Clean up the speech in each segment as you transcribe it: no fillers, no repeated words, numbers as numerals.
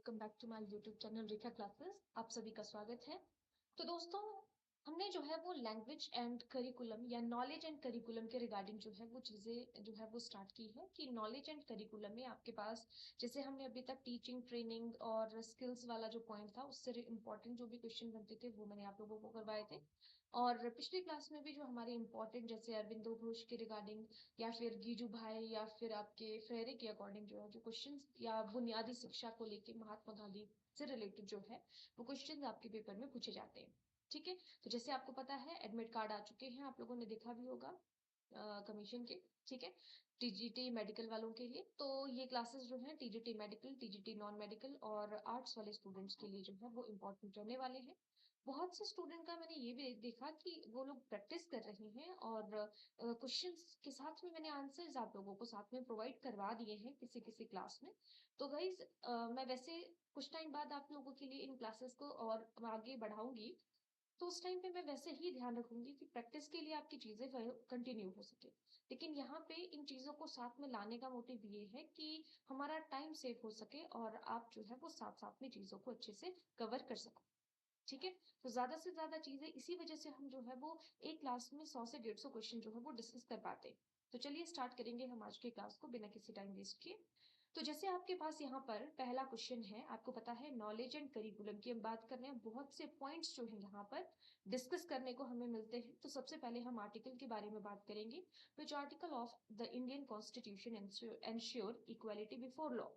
Welcome back to my YouTube channel Rekha classes. आप सभी का स्वागत है। तो दोस्तों, हमने जो है वो लैंग्वेज एंड करिकुलम या नॉलेज एंड करिकुलम के रिगार्डिंग जो है वो चीज़ें जो है वो स्टार्ट की है कि नॉलेज एंड करिकुलम में आपके पास जैसे हमने अभी तक टीचिंग ट्रेनिंग और स्किल्स वाला जो पॉइंट था उससे इम्पोर्टेंट जो भी क्वेश्चन बनते थे वो मैंने आप लोगों को करवाए थे। और पिछली क्लास में भी जो हमारे इम्पोर्टेंट जैसे अरविंदो घोष के रिगार्डिंग या फिर गीजू भाई या फिर आपके फेरे के अकॉर्डिंग जो है जो क्वेश्चंस या बुनियादी शिक्षा को लेके महात्मा गांधी से रिलेटेड जो है वो क्वेश्चंस आपके पेपर में पूछे जाते हैं। ठीक है, तो जैसे आपको पता है एडमिट कार्ड आ चुके हैं, आप लोगों ने देखा भी होगा कमीशन के। ठीक है, टीजीटी मेडिकल वालों के लिए तो ये क्लासेस जो हैं TGT medical, TGT non medical और आर्ट्स वाले स्टूडेंट्स के लिए जो है वो इम्पोर्टेंट रहने वाले हैं। बहुत से स्टूडेंट का मैंने ये भी देखा कि वो लोग प्रैक्टिस कर रहे हैं और क्वेश्चंस के साथ में मैंने आंसर्स आप लोगों को साथ में प्रोवाइड करवा दिए हैं किसी किसी क्लास में। तो गाइज मैं वैसे कुछ टाइम बाद आप लोगों के लिए इन क्लासेस को और आगे बढ़ाऊंगी, तो उस टाइम पे मैं वैसे ही ध्यान रखूंगी कि प्रैक्टिस के लिए आपकी चीजें कंटिन्यू हो सके। लेकिन यहाँ पे इन चीजों को साथ में लाने का मोटिव ये है कि हमारा टाइम सेव हो सके और आप जो है वो साथ साथ में चीजों को अच्छे से कवर कर सको। ठीक है, तो ज्यादा से ज्यादा चीजें इसी वजह से हम जो है वो एक क्लास में 100 से 150 क्वेश्चन जो है वो डिस्कस कर पाते हैं। तो चलिए स्टार्ट करेंगे हम आज के क्लास को बिना किसी टाइम वेस्ट किए। तो जैसे आपके पास यहाँ पर पहला क्वेश्चन है, आपको पता है नॉलेज एंड करिकुलम की हम बात कर रहे हैं, बहुत से पॉइंट्स जो है यहाँ पर डिस्कस करने को हमें मिलते हैं। तो सबसे पहले हम आर्टिकल के बारे में बात करेंगे, which article of the Indian constitution ensure equality before law,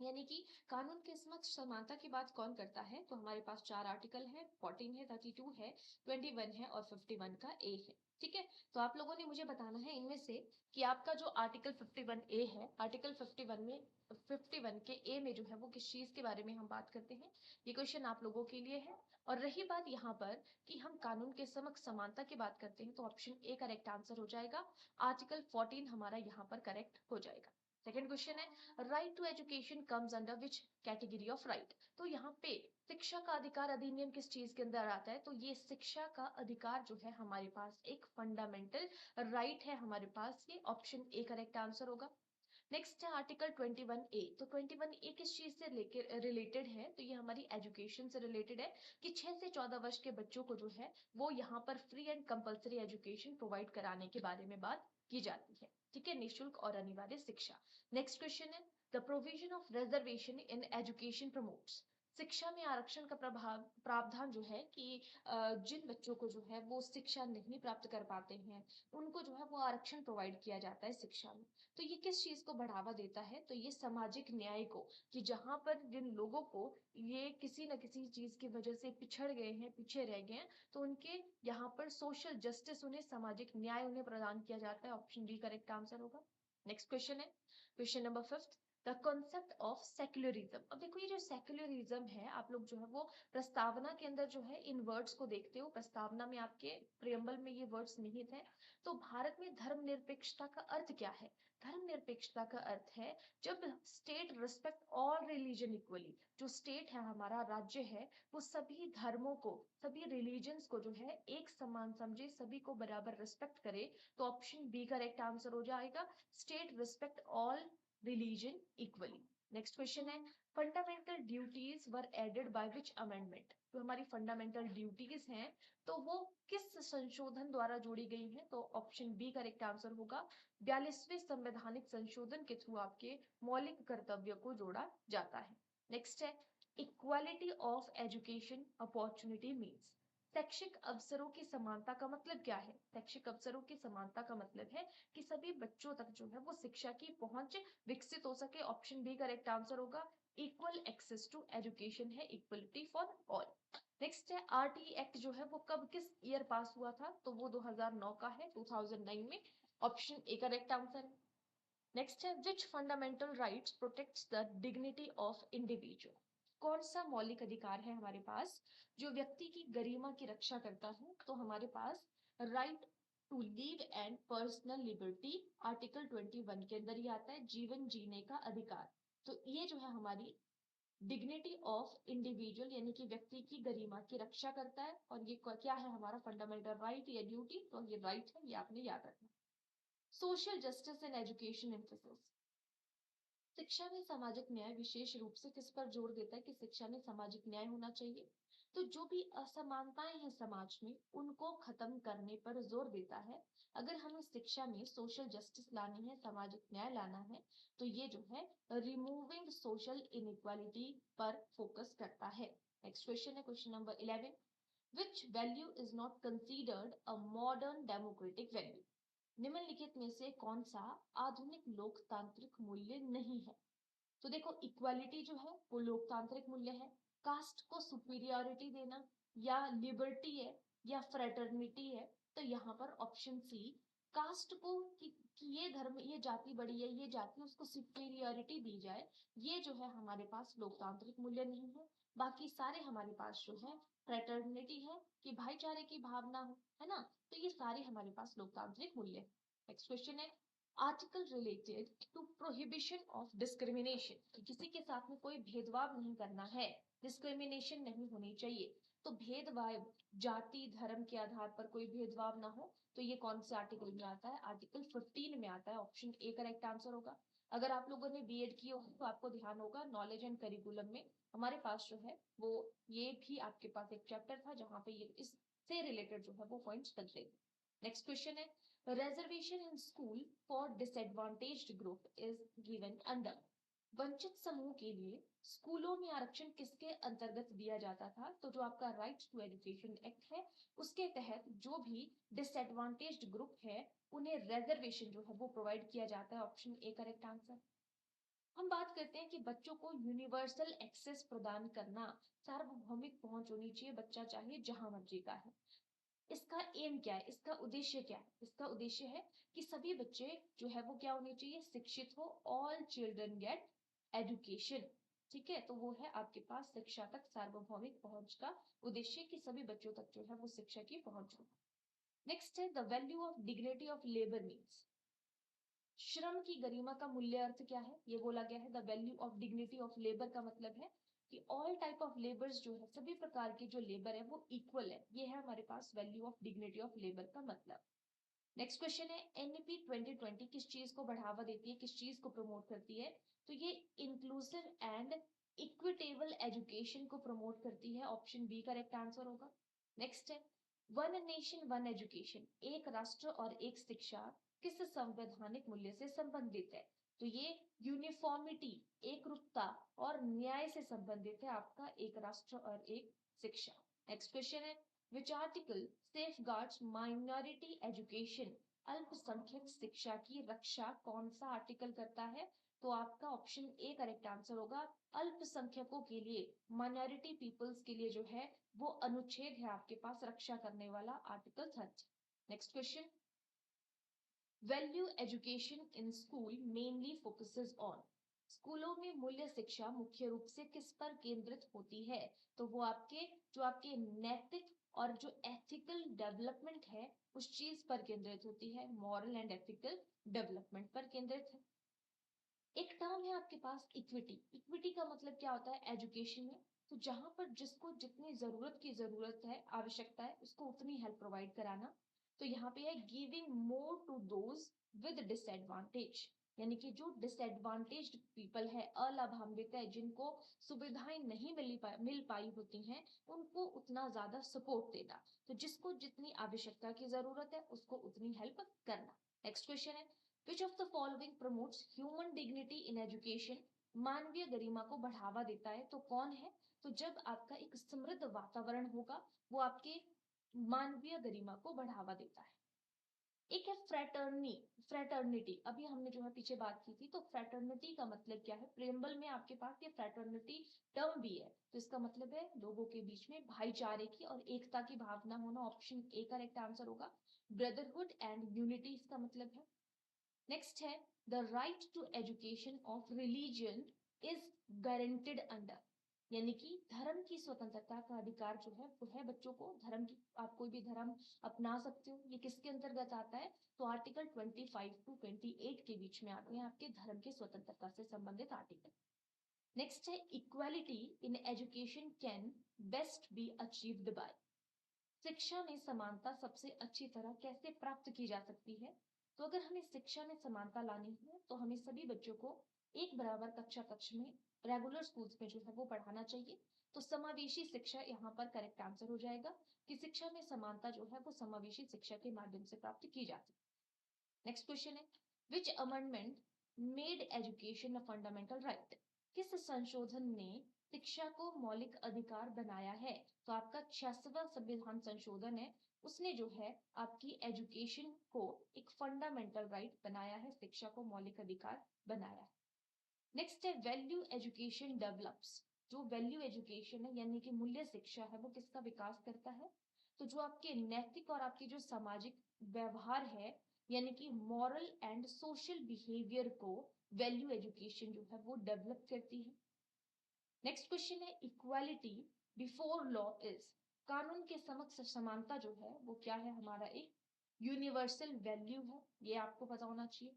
यानी कि कानून के समक्ष समानता की बात कौन करता है। तो हमारे पास चार आर्टिकल है, 14 है, 32 है, 21 है और 51 का ए है। ठीक है, तो आप लोगों ने मुझे बताना है इनमें से कि आपका जो आर्टिकल 51 ए है, आर्टिकल 51 में 51 के ए में जो है वो किस चीज के बारे में हम बात करते हैं, ये क्वेश्चन आप लोगों के लिए है। और रही बात यहाँ पर कि हम कानून के समक्ष समानता की बात करते हैं, तो ऑप्शन ए करेक्ट आंसर हो जाएगा, आर्टिकल 14 हमारा यहाँ पर करेक्ट हो जाएगा। सेकेंड क्वेश्चन है, right to education comes under which category of right. तो यहाँ पे शिक्षा का अधिकार अधिनियम किस चीज के अंदर आता है, तो ये शिक्षा का अधिकार जो है हमारे पास एक फंडामेंटल राइट है हमारे पास, ये ऑप्शन ए करेक्ट आंसर होगा। नेक्स्ट है आर्टिकल 21 ए। तो 21 ए किस चीज से लेकर रिलेटेड है, तो ये हमारी एजुकेशन से रिलेटेड है कि 6 से 14 वर्ष के बच्चों को जो है वो यहाँ पर free and compulsory education provide कराने के बारे में बात की जाती है। ठीक है, निःशुल्क और अनिवार्य शिक्षा। नेक्स्ट क्वेश्चन है, the provision of reservation in education promotes. शिक्षा में आरक्षण का प्रभाव प्रावधान जो है कि जिन बच्चों को जो है वो शिक्षा नहीं प्राप्त कर पाते हैं उनको जो है वो आरक्षण प्रोवाइड किया जाता है शिक्षा में। तो ये किस चीज को बढ़ावा देता है, तो ये सामाजिक न्याय को, कि जहां पर जिन लोगों को ये किसी न किसी चीज की वजह से पिछड़ गए हैं, पीछे रह गए हैं, तो उनके यहाँ पर सोशल जस्टिस, उन्हें सामाजिक न्याय उन्हें प्रदान किया जाता है। ऑप्शन डी करेक्ट आंसर होगा। नेक्स्ट क्वेश्चन है, question number 5, the concept of secularism. अब देखो ये जो सेक्युलरिज्म है, आप लोग जो है वो प्रस्तावना के अंदर जो है इन वर्ड्स को देखते हो, प्रस्तावना में आपके प्रियम्बल में ये वर्ड्स निहित है। तो भारत में धर्मनिरपेक्षता का अर्थ क्या है, धर्मनिरपेक्षता का अर्थ है जब state respect all religion equally, जो स्टेट है हमारा राज्य है वो सभी धर्मों को, सभी रिलीजन्स को जो है एक समान समझे, सभी को बराबर रिस्पेक्ट करे। तो ऑप्शन बी करेक्ट आंसर हो जाएगा, state respect all religion equally. Next question है, fundamental duties were added by which amendment. तो हमारी फंडामेंटल ड्यूटीज हैं तो वो किस संशोधन द्वारा जोड़ी गई है, तो ऑप्शन बी करेक्ट आंसर होगा, 42वें संवैधानिक संशोधन के थ्रू आपके मौलिक कर्तव्य को जोड़ा जाता है। नेक्स्ट है, equality of education opportunity means. शैक्षिक अवसरों की समानता का मतलब क्या है, शैक्षिक अवसरों की समानता का मतलब है कि सभी बच्चों तक जो है वो शिक्षा की पहुंच विकसित हो सके। ऑप्शन बी करेक्ट आंसर होगा, इक्वल एक्सेस टू एजुकेशन है, इक्वलिटी फॉर ऑल। नेक्स्ट है, आरटी एक्ट जो है वो कब किस ईयर पास हुआ था, तो वो 2009 का है, 2009 में। ऑप्शन ए करेक्ट आंसर है। नेक्स्ट है, which fundamental rights protects the dignity of individual. कौन सा मौलिक अधिकार है हमारे पास जो व्यक्ति की गरिमा की रक्षा करता है, तो हमारे पास right to live and personal liberty, article 21 के अंदर ही आता है, जीवन जीने का अधिकार। तो ये जो है हमारी डिग्निटी ऑफ इंडिविजुअल यानी कि व्यक्ति की गरिमा की रक्षा करता है। और ये क्या है हमारा फंडामेंटल राइट या ड्यूटी, तो ये राइट है, ये आपने याद रखना। Social justice and education emphasis. शिक्षा में सामाजिक न्याय विशेष रूप से किस पर जोर देता है कि शिक्षा में सामाजिक न्याय होना चाहिए। तो जो भी असमानताएं हैं समाज में उनको खत्म करने पर जोर देता है। अगर हमें शिक्षा में सोशल जस्टिस लानी है, सामाजिक न्याय लाना है, तो ये जो है रिमूविंग सोशल इनइक्वालिटी पर फोकस करता है। नेक्स्ट क्वेश्चन है question number 11। Which value is not considered a modern democratic value. निम्नलिखित में से कौन सा आधुनिक लोकतांत्रिक मूल्य नहीं है। तो देखो, इक्वालिटी जो है वो लोकतांत्रिक मूल्य है। कास्ट को सुपीरियरिटी देना या लिबर्टी है या फ्रेटर्निटी है। तो यहाँ पर ऑप्शन सी, कास्ट को कि ये धर्म, ये जाति बड़ी है, ये जाति, उसको सुपीरियरिटी दी जाए, ये जो है हमारे पास लोकतांत्रिक मूल्य नहीं है। बाकी सारे हमारे पास जो है फ्रेटर्निटी है कि भाईचारे की भावना हो, है ना। तो ये सारे हमारे पास लोकतांत्रिक मूल्य है। नेक्स्ट क्वेश्चन है article related to prohibition of discrimination. किसी के साथ में कोई भेदभाव नहीं करना है, डिस्क्रिमिनेशन नहीं होनी चाहिए। तो भेदभाव जाति धर्म के आधार पर कोई भेदभाव ना हो, तो ये कौन से आर्टिकल में आता है? आर्टिकल 15 में आता है। ऑप्शन ए करेक्ट आंसर होगा। अगर आप लोगों ने बीएड की हो तो आपको ध्यान होगा नॉलेज एंड करिकुलम में हमारे पास जो है वो ये भी आपके पास एक चैप्टर था जहां पे ये इससे रिलेटेड जो है वो पॉइंट्स चलते थे। नेक्स्ट क्वेश्चन है reservation in school for disadvantaged group is given under। वंचित समूह के लिए स्कूलों में आरक्षण किसके अंतर्गत दिया जाता था? तो जो आपका राइट टू एजुकेशन एक्ट है उसके तहत जो भी डिसएडवांटेज्ड ग्रुप है उन्हें रिजर्वेशन जो है वो प्रोवाइड किया जाता है। Option A correct answer. हम बात करते हैं कि बच्चों को यूनिवर्सल एक्सेस प्रदान करना, सार्वभौमिक पहुंच होनी चाहिए, बच्चा चाहे जहां मर्जी का है। इसका एम क्या है, इसका उद्देश्य क्या है? इसका उद्देश्य है कि सभी बच्चे जो है वो क्या होने चाहिए? शिक्षित हो। All children get education. ठीक है, तो वो है आपके पास शिक्षा तक सार्वभौमिक पहुंच का उद्देश्य कि सभी बच्चों तक जो है वो शिक्षा की पहुंच हो। नेक्स्ट है the value of dignity of labour means. श्रम की गरिमा का मूल्य अर्थ क्या है? ये बोला गया है the value of dignity of labour का मतलब है कि ऑल टाइप ऑफ लेबर्स जो है, सभी प्रकार की जो लेबर है वो इक्वल है। ये है हमारे पास value of dignity of labour का मतलब। नेक्स्ट क्वेश्चन है एनईपी 2020 किस चीज को बढ़ावा देती है, किस चीज को प्रमोट करती है? तो ये इंक्लूसिव एंड इक्विटेबल एजुकेशन को प्रमोट करती है। ऑप्शन बी करेक्ट आंसर होगा। नेक्स्ट है वन नेशन वन एजुकेशन, एक राष्ट्र और एक शिक्षा किस संवैधानिक मूल्य से संबंधित है? तो ये यूनिफॉर्मिटी, एकरूपता और न्याय से संबंधित है, आपका एक राष्ट्र और एक शिक्षा। नेक्स्ट क्वेश्चन है which article safeguards minority education, अल्पसंख्यक शिक्षा की रक्षा कौन सा आर्टिकल करता है? तो आपका ऑप्शन ए करेक्ट आंसर होगा। अल्पसंख्यकों के लिए, माइनॉरिटी पीपल्स के लिए जो है वो अनुच्छेद है आपके पास रक्षा करने वाला, article 30। Next question value education in school mainly focuses on. स्कूलों में मूल्य शिक्षा मुख्य रूप से किस पर केंद्रित होती है? तो वो आपके नैतिक और जो एथिकल डेवलपमेंट है उस चीज पर केंद्रित होती है। मॉरल एंड एथिकल डेवलपमेंट पर केंद्रित है। एक टर्म है आपके पास इक्विटी। इक्विटी का मतलब क्या होता है? एजुकेशन में तो जहां पर जिसको जितनी जरूरत है, आवश्यकता है, उसको उतनी हेल्प प्रोवाइड कराना। तो यहाँ पे है giving more to those with disadvantage, यानी कि जो डिसएडवांटेज्ड पीपल है, अलाभान्वित है, जिनको सुविधाएं नहीं मिल पाई होती हैं, उनको उतना ज्यादा सपोर्ट देना। तो जिसको जितनी आवश्यकता की जरूरत है उसको उतनी हेल्प करना। नेक्स्ट क्वेश्चन है Which of the following promotes human dignity in education? मानवीय गरिमा को बढ़ावा देता है। तो कौन है? तो जब आपका एक समृद्ध वातावरण होगा वो आपके मानवीय गरिमा को बढ़ावा देता है। एक है फ्रेटर्निटी। अभी हमने जो है पीछे बात की थी, तो फ्रेटर्निटी का मतलब क्या है? प्रेम्बल में आपके पास ये फ्रेटर्निटी टर्म भी है। तो इसका मतलब है लोगों के बीच में भाईचारे की और एकता की भावना होना। ऑप्शन ए करेक्ट आंसर होगा। ब्रदरहुड एंड यूनिटी इसका मतलब है। नेक्स्ट है the right to education of religion is guaranteed under, यानी कि धर्म की स्वतंत्रता का अधिकार जो है वो है बच्चों को। धर्म की, आप कोई भी धर्म अपना सकते हो। ये किसके अंतर्गत आता है? तो आर्टिकल 25 टू 28 के बीच में आते हैं आपके धर्म की स्वतंत्रता से संबंधित आर्टिकल। नेक्स्ट है equality in education can best be achieved by. शिक्षा में समानता सबसे अच्छी तरह कैसे प्राप्त की जा सकती है? तो अगर हमें शिक्षा में समानता लानी है तो हमें सभी बच्चों को एक बराबर कक्षा कक्ष में रेगुलर स्कूल्स में जो है वो पढ़ाना चाहिए। तो समावेशी शिक्षा यहाँ पर करेक्ट आंसर हो जाएगा कि शिक्षा में समानता जो है वो समावेशी शिक्षा के माध्यम से प्राप्त की जाती है। नेक्स्ट क्वेश्चन है, विच अमेंडमेंट मेड एजुकेशन अ फंडामेंटल राइट? किस संशोधन ने शिक्षा को मौलिक अधिकार बनाया है? तो आपका 66वां संविधान संशोधन है, उसने जो है आपकी एजुकेशन को एक फंडामेंटल राइट बनाया है, शिक्षा को मौलिक अधिकार बनाया है। नेक्स्ट है, वैल्यू एजुकेशन डेवलप्स। जो वैल्यू एजुकेशन है यानी कि मूल्य शिक्षा है वो किसका विकास करता है? तो जो आपके नैतिक और आपकी जो सामाजिक व्यवहार है यानी कि मॉरल एंड सोशल बिहेवियर को वैल्यू एजुकेशन जो है वो डेवलप करती है। नेक्स्ट क्वेश्चन है, इक्वालिटी बिफोर लॉ इज? कानून के समक्ष समानता जो है वो क्या है? हमारा एक यूनिवर्सल वैल्यू है, ये आपको पता होना चाहिए।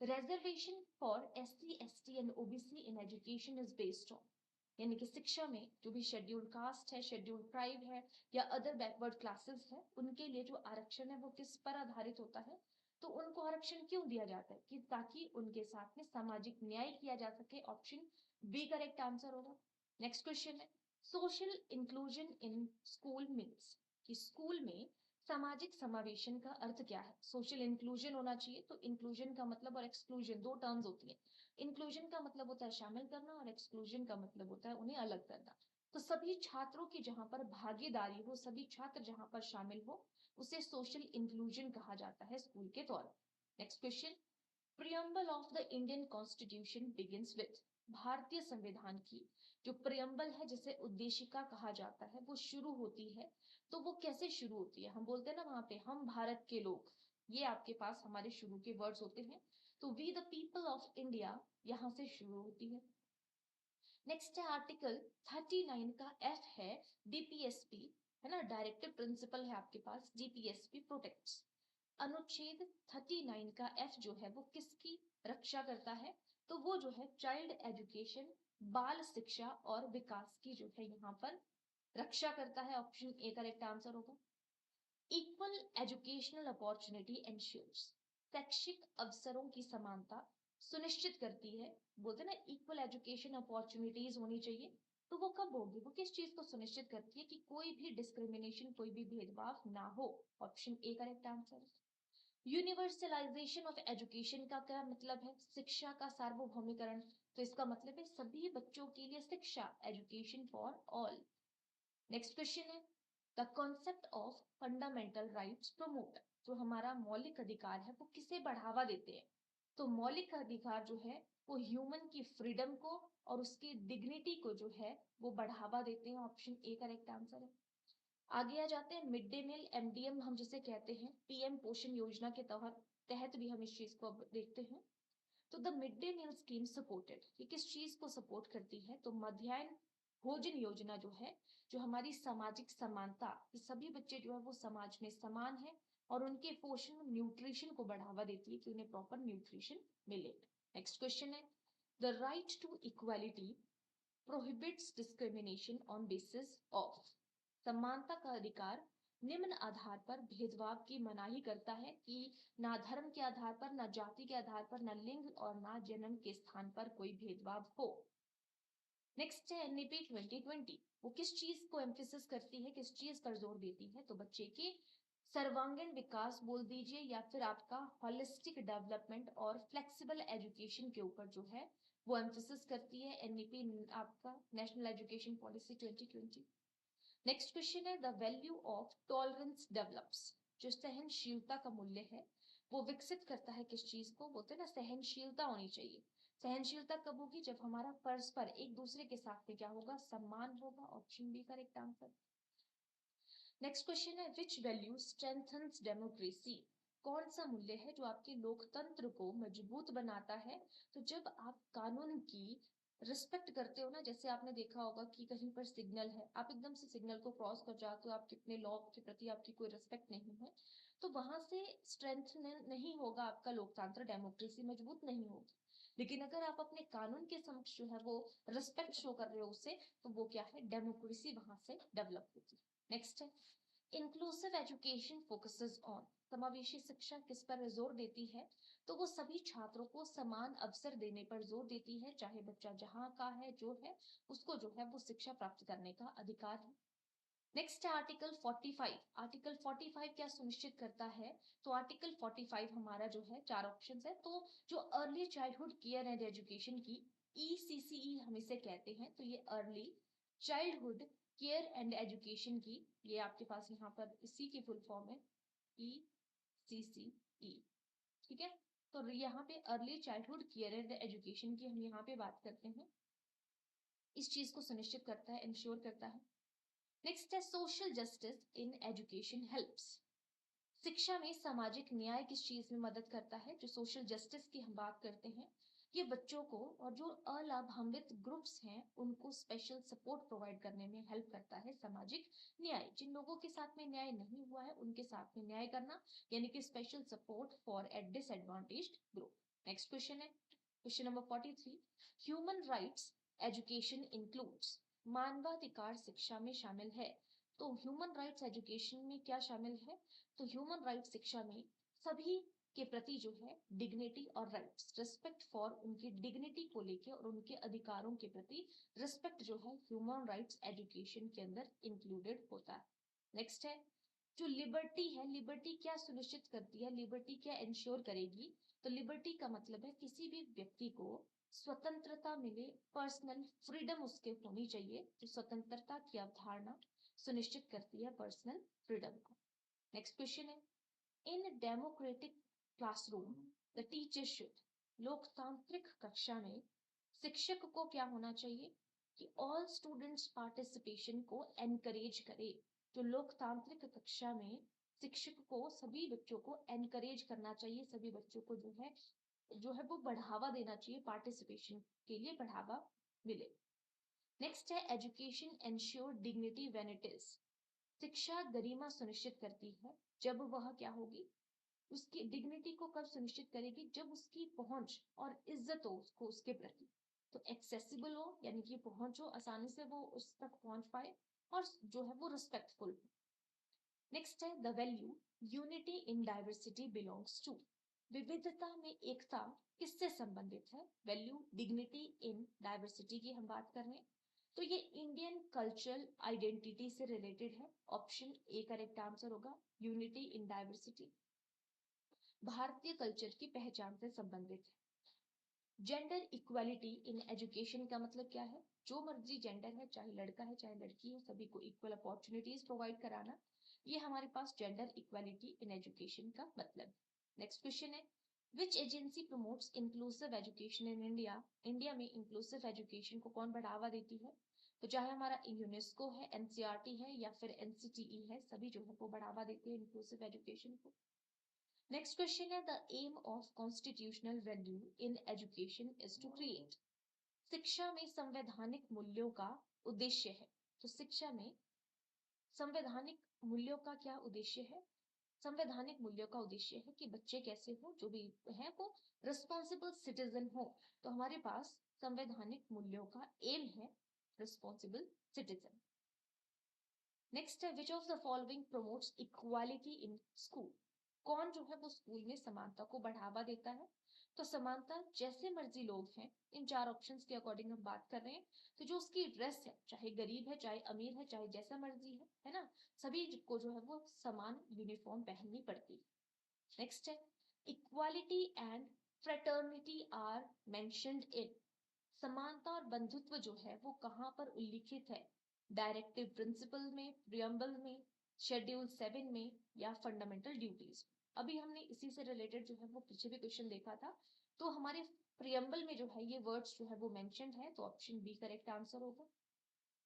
Reservation for SC ST and OBC in education is based on, यानी कि शिक्षा में जो भी शेड्यूल्ड कास्ट है, शेड्यूल्ड ट्राइब है या अदर बैकवर्ड क्लासेस है, उनके लिए जो आरक्षण है वो किस पर आधारित होता है? तो उनको आरक्षण क्यों दिया जाता है? कि ताकि उनके साथ में सामाजिक न्याय किया जा सके। ऑप्शन बी करेक्ट आंसर होगा। नेक्स्ट क्वेश्चन है, social inclusion in school means? कि स्कूल में सामाजिक समावेशन का अर्थ क्या है? सोशल इंक्लूजन होना चाहिए। तो इंक्लूजन का मतलब और एक्सक्लूजन दो टर्म्स होती है। इंक्लूजन का मतलब होता है शामिल करना और एक्सक्लूजन का मतलब होता है उन्हें अलग करना। तो सभी छात्रों की जहां पर भागीदारी हो, सभी छात्र जहां पर शामिल हो, उसे सोशल इंक्लूजन कहा जाता है स्कूल के तौर पर। Next question, preamble of the Indian constitution begins with? भारतीय संविधान की जो प्रियम्बल है जिसे उद्देशिका कहा जाता है वो शुरू होती है। तो वो कैसे शुरू होती है? हम बोलते हैं ना वहां पे, हम भारत के लोग, ये आपके पास हमारे शुरू के वर्ड्स होते हैं। तो we the people of India यहां से शुरू होती है। नेक्स्ट है आर्टिकल 39 का F है DPSP, है ना, डायरेक्टिव प्रिंसिपल है आपके पास, DPSP प्रोटेक्ट्स। अनुच्छेद 39 का F जो है वो किसकी रक्षा करता है? तो वो जो है चाइल्ड एजुकेशन, बाल शिक्षा और विकास की जो है यहाँ पर रक्षा करता है। ऑप्शन ए करेक्ट आंसर होगा। Equal educational opportunity ensures? शैक्षिक अवसरों की समानता सुनिश्चित करती है। बोलते ना इक्वल एजुकेशन अपॉर्चुनिटीज होनी चाहिए। तो वो कब होगी? वो किस चीज को सुनिश्चित करती है? कि कोई भी डिस्क्रिमिनेशन, कोई भी भेदभाव ना हो। Option A correct answer. Universalization of education का क्या मतलब है? शिक्षा का सार्वभौमिकरण। तो इसका मतलब है सभी बच्चों के लिए शिक्षा, education for all. Next question है, the concept of fundamental rights promote? जो हमारा मौलिक अधिकार है वो किसे बढ़ावा देते हैं? तो मौलिक अधिकार जो है वो ह्यूमन की फ्रीडम को और उसकी डिग्निटी को जो है वो बढ़ावा देते हैं। ऑप्शन ए करेक्ट आंसर है। आगे आ जाते हैं, मिड डे मील, MDM हम जिसे कहते हैं, PM पोषण योजना के तहत भी हम इस चीज को अब देखते हैं। तो the mid day meal scheme supported, ये किस चीज को सपोर्ट करती है? तो मध्याह्न भोजन योजना जो है, जो हमारी सामाजिक समानता, कि सभी बच्चे जो है वो समाज में समान है और उनके पोषण न्यूट्रिशन को बढ़ावा देती है कि उन्हें प्रॉपर न्यूट्रिशन मिले। नेक्स्ट क्वेश्चन है, the right to equality prohibits discrimination on basis of? समानता का अधिकार निम्न आधार पर भेदभाव की मनाही करता है कि ना धर्म के आधार पर, ना जाति के आधार पर, ना लिंग और ना जन्म के स्थान पर कोई भेदभाव हो। नेक्स्ट है NEP 2020, वो किस चीज को एम्फेसिस करती है, किस चीज पर जोर देती है? तो बच्चे के सर्वांगीण विकास बोल दीजिए या फिर आपका होलिस्टिक डेवलपमेंट और फ्लेक्सिबल एजुकेशन के ऊपर जो है वो एम्फेसिस करती है NEP, आपका national education policy 2020। Next question है, the value of tolerance develops? जो सहनशीलता का मूल्य है वो विकसित करता है किस चीज को? बोलते हैं ना सहनशीलता होनी चाहिए। सहनशीलता कब होगी? जब हमारा परस्पर एक दूसरे के साथ में क्या होगा? सम्मान होगा। Option B correct answer. Next question है, विच वैल्यू स्ट्रेंथन्स डेमोक्रेसी? कौन सा मूल्य है जो आपके लोकतंत्र को मजबूत बनाता है? तो जब आप कानून की रिस्पेक्ट करते हो ना, जैसे आपने देखा होगा कि कहीं पर सिग्नल है, आप एकदम से सिग्नल को क्रॉस कर जाते हो, आप कितने लॉ के प्रति आपकी कोई रिस्पेक्ट नहीं है, तो वहां से स्ट्रेंथ नहीं होगा आपका लोकतंत्र, डेमोक्रेसी मजबूत नहीं होगी। लेकिन अगर आप अपने कानून के समक्ष जो है वो रिस्पेक्ट शो कर रहे हो उससे, तो वो क्या है? डेमोक्रेसी वहां से डेवलप होगी। नेक्स्ट है, इंक्लूसिव एजुकेशन फोकसेस ऑन, समावेशी शिक्षा किस पर जोर देती है, तो वो सभी छात्रों को समान अवसर देने पर जोर देती है, चाहे बच्चा जहाँ का है जो है उसको जो है वो शिक्षा प्राप्त करने का अधिकार है। नेक्स्ट है आर्टिकल 45। आर्टिकल 45 क्या सुनिश्चित करता है, तो आर्टिकल 45 हमारा जो है चार ऑप्शंस है, तो जो early childhood care and education की ECCE हम इसे कहते हैं, तो ये early childhood care and education की, ये आपके पास यहाँ पर इसी की फुल फॉर्म है ECCE, ठीक है। तो यहाँ पे early childhood care and education की हम यहाँ पे बात करते हैं, इस चीज को सुनिश्चित करता है, इंश्योर करता है। नेक्स्ट है social justice in education helps, शिक्षा में सामाजिक न्याय किस चीज में मदद करता है, जो सोशल जस्टिस की हम बात करते हैं, ये बच्चों को और जो अलाभान्वित ग्रुप्स हैं उनको स्पेशल सपोर्ट प्रोवाइड करने में हेल्प करता है। सामाजिक न्याय, जिन लोगों के साथ में न्याय नहीं हुआ है उनके साथ में न्याय करना, यानी कि special support for a disadvantaged group. Next question है question number 43, human rights education includes, मानवाधिकार शिक्षा में शामिल है, तो ह्यूमन राइट्स एजुकेशन में क्या शामिल है, तो ह्यूमन राइट्स शिक्षा में सभी के प्रति जो है डिग्निटी और राइट्स, रिस्पेक्ट फॉर उनकी डिग्निटी को लेके और उनके अधिकारों के प्रति रिस्पेक्ट जो है ह्यूमन राइट्स एजुकेशन के अंदर इंक्लूडेड होता है। नेक्स्ट है जो लिबर्टी है, लिबर्टी क्या सुनिश्चित करती है, लिबर्टी क्या इंश्योर करेगी, तो लिबर्टी का मतलब है किसी भी व्यक्ति को स्वतंत्रता मिले, पर्सनल फ्रीडम उसके होनी चाहिए, तो स्वतंत्रता की अवधारणा सुनिश्चित करती है पर्सनल फ्रीडम को। नेक्स्ट क्वेश्चन है in democratic classroom the teacher should, लोकतांत्रिक कक्षा में शिक्षक को क्या होना चाहिए कि ऑल स्टूडेंट्स पार्टिसिपेशन को एनकरेज करे, जो लोकतांत्रिक कक्षा में शिक्षक को सभी बच्चों को एनकरेज करना चाहिए, सभी बच्चों को जो है वो बढ़ावा देना चाहिए, पार्टिसिपेशन के लिए बढ़ावा मिले। नेक्स्ट है education ensure dignity when it is, शिक्षा गरिमा सुनिश्चित करती है जब वह क्या होगी, उसकी डिग्निटी को कब सुनिश्चित करेगी, जब उसकी पहुंच और इज्जत हो उसको उसके प्रति, तो एक्सेसिबल हो, यानी कि पहुंच हो, आसानी से वो उस तक पहुंच पाए, और जो है वो रिस्पेक्टफुल हो। नेक्स्ट है the value unity in diversity belongs to, विविधता में एकता किससे संबंधित है, वैल्यू डिग्निटी इन डाइवर्सिटी की हम बात कर रहे हैं, तो ये इंडियन कल्चरल आइडेंटिटी से रिलेटेड है, ऑप्शन ए करेक्ट आंसर होगा, यूनिटी इन डाइवर्सिटी भारतीय कल्चर की पहचान से संबंधित है। जेंडर इक्वालिटी इन एजुकेशन का मतलब क्या है, जो मर्जी जेंडर है, चाहे लड़का है चाहे लड़की है, सभी को इक्वल अपॉर्चुनिटीज प्रोवाइड कराना, ये हमारे पास जेंडर इक्वालिटी इन एजुकेशन का मतलब। नेक्स्ट क्वेश्चन है which agency promotes inclusive education in India, India में इंक्लूसिव एजुकेशन को कौन बढ़ावा देती है, तो चाहे हमारा यूनेस्को है, NCERT है या फिर NCTE है, सभी जो है वो बढ़ावा देते हैं इंक्लूसिव एजुकेशन को। नेक्स्ट क्वेश्चन है the aim of constitutional value in education is to create, शिक्षा में संवैधानिक मूल्यों का उद्देश्य है, तो शिक्षा में संवैधानिक मूल्यों का क्या उद्देश्य है, संवैधानिक मूल्यों का उद्देश्य है कि बच्चे कैसे हो, जो भी है वो रिस्पॉन्सिबल सिटीजन हो, तो हमारे पास संवैधानिक मूल्यों का एम है रिस्पॉन्सिबल सिटीजन। नेक्स्ट है विच of the following promotes equality in school, कौन जो है वो स्कूल में समानता को बढ़ावा देता है, तो समानता जैसे मर्जी लोग हैं, इन चार ऑप्शंस के अकॉर्डिंग हम बात कर रहे हैं, तो जो उसकी ड्रेस है, चाहे गरीब है चाहे अमीर है चाहे जैसा मर्जी है ना, सभी को जो है वो समान यूनिफॉर्म पहननी पड़ती है। नेक्स्ट है equality and fraternity are mentioned in, समानता और बंधुत्व जो है वो कहाँ पर उल्लिखित है, डायरेक्टिव प्रिंसिपल में, प्रियम्बल में, शेड्यूल 7 में या फंडामेंटल ड्यूटीज। अभी हमने इसी से रिलेटेड जो है वो पीछे भी क्वेश्चन देखा था, तो हमारे प्रियम्बल में जो है ये वर्ड्स जो है वो मेंशन्ड है, तो ऑप्शन बी करेक्ट आंसर होगा।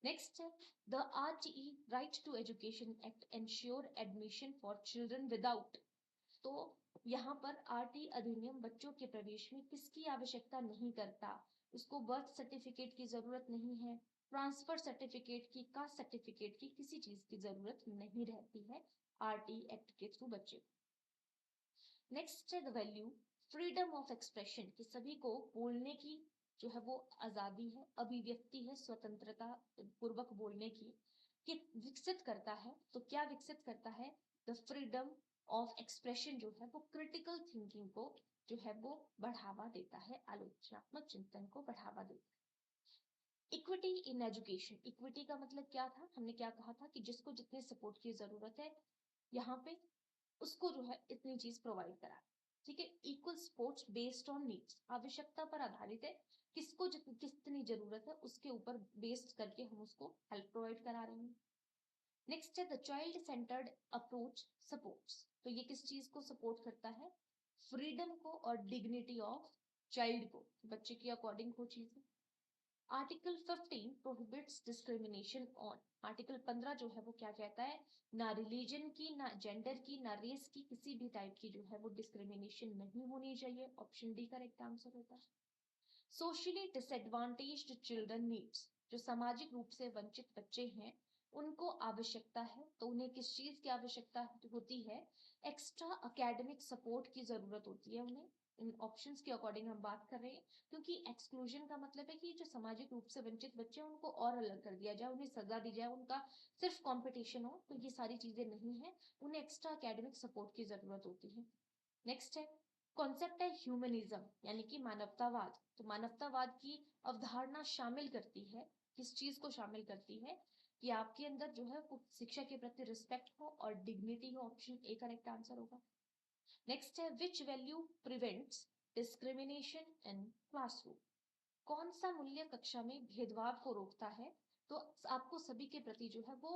नेक्स्ट है the RTE right to education act ensure admission for children without, तो यहाँ पर RT अधिनियम बच्चों के प्रवेश में किसकी आवश्यकता नहीं करता, उसको बर्थ सर्टिफिकेट की जरूरत नहीं है, ट्रांसफर सर्टिफिकेट की, कास्ट सर्टिफिकेट की, किसी चीज की जरूरत नहीं रहती है RT एक्ट के थ्रू बच्चे को। नेक्स्ट है the value freedom of expression, कि सभी को बोलने की जो है वो आजादी है, अभिव्यक्ति है, स्वतंत्रता पूर्वक बोलने की, कि विकसित करता है, तो क्या विकसित करता है? द फ्रीडम ऑफ एक्सप्रेशन जो है वो क्रिटिकल थिंकिंग को जो है वो बढ़ावा देता है, आलोचनात्मक चिंतन को बढ़ावा देता है। इक्विटी इन एजुकेशन, इक्विटी का मतलब क्या था? हमने क्या कहा था कि जिसको जितने सपोर्ट की जरूरत है यहाँ पे उसको जो है इतनी चीज प्रोवाइड करा, ठीक है। Equal supports based on needs, आवश्यकता पर आधारित है, किसको कितनी जरूरत है उसके ऊपर बेस्ड करके हम उसको हेल्प प्रोवाइड करा रहे हैं। नेक्स्ट है the child centred approach supports, तो ये किस चीज को सपोर्ट करता है? फ्रीडम को और डिग्निटी ऑफ चाइल्ड को, बच्चे की अकॉर्डिंग वो चीज है। Article 15 prohibits discrimination on, article 15 जो है वो क्या कहता है? ना रिलीजन की, ना जेंडर की, ना रेस की, किसी भी टाइप की जो है वो डिस्क्रिमिनेशन नहीं होनी चाहिए। ऑप्शन डी करेक्ट आंसर होता है। सोशली डिसएडवांटेज्ड चिल्ड्रन नीड्स, जो सामाजिक रूप से वंचित बच्चे हैं उनको आवश्यकता है, तो उन्हें किस चीज की आवश्यकता होती है? एक्स्ट्रा एकेडमिक सपोर्ट की जरूरत होती है उन्हें। इन ऑप्शंस के अकॉर्डिंग हम बात कर रहे हैं, क्योंकि एक्सक्लूजन का मतलब है कि जो सामाजिक रूप से वंचित बच्चे हैं उनको और अलग कर दिया जाए, उन्हें सजा दी जाए, उनका सिर्फ कंपटीशन हो, तो ये सारी चीजें नहीं है, उन्हें एक्स्ट्रा एकेडमिक सपोर्ट की जरूरत होती है। नेक्स्ट है कॉन्सेप्ट है ह्यूमनिज्म, यानी कि मानवतावाद। तो मानवतावाद की अवधारणा शामिल करती है, किस चीज को शामिल करती है? कि आपके अंदर जो है वो शिक्षा के प्रति रिस्पेक्ट हो और डिग्निटी हो। ऑप्शन ए करेक्ट आंसर होगा। नेक्स्ट है which value prevents discrimination in classroom, कौन सा मूल्य कक्षा में भेदभाव को रोकता है? तो आपको सभी के प्रति जो है वो